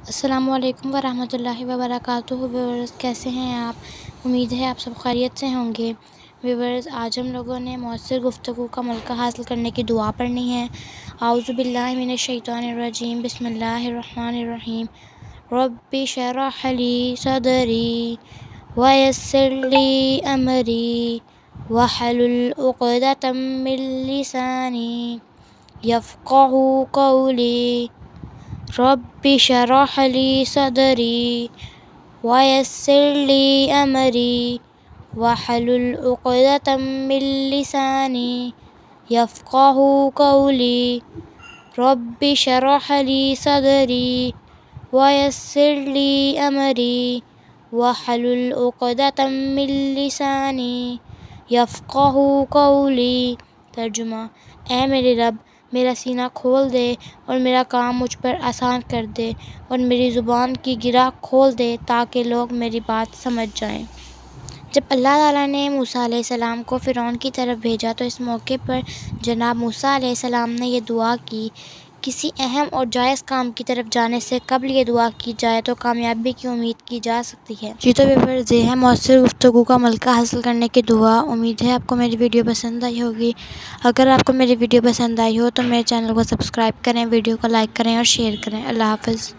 السلام علیکم ورحمۃ اللہ وبرکاتہ۔ ویورز کیسے ہیں آپ؟ امید ہے آپ سب خیریت سے ہوں گے۔ ویورز آج ہم لوگوں نے مؤثر گفتگو کا ملکہ حاصل کرنے کی دعا پڑھنی ہے۔ اعوذ باللہ من الشیطان الرجیم، بسم اللہ الرحمن الرحیم۔ رب اشرح لی صدری ویسر لی امری واحلل عقدۃ من لسانی یفقہوا قولی۔ رب اشرح لی صدری ویسر لی امری واحلل عقدۃ من لسانی یفقہوا قولی۔ رب اشرح لی صدری ویسر لی امری واحلل عقدۃ من لسانی یفقہوا قولی۔ ترجمہ: اے میرے رب، میرا سینہ کھول دے اور میرا کام مجھ پر آسان کر دے، اور میری زبان کی گرہ کھول دے تاکہ لوگ میری بات سمجھ جائیں۔ جب اللہ تعالیٰ نے موسیٰ علیہ السلام کو فرعون کی طرف بھیجا تو اس موقع پر جناب موسیٰ علیہ السلام نے یہ دعا کی: کسی اہم اور جائز کام کی طرف جانے سے قبل یہ دعا کی جائے تو کامیابی کی امید کی جا سکتی ہے۔ جی تو ویورز، یہ ہے مؤثر گفتگو کا ملکہ حاصل کرنے کی دعا۔ امید ہے آپ کو میری ویڈیو پسند آئی ہوگی۔ اگر آپ کو میری ویڈیو پسند آئی ہو تو میرے چینل کو سبسکرائب کریں، ویڈیو کو لائک کریں اور شیئر کریں۔ اللہ حافظ۔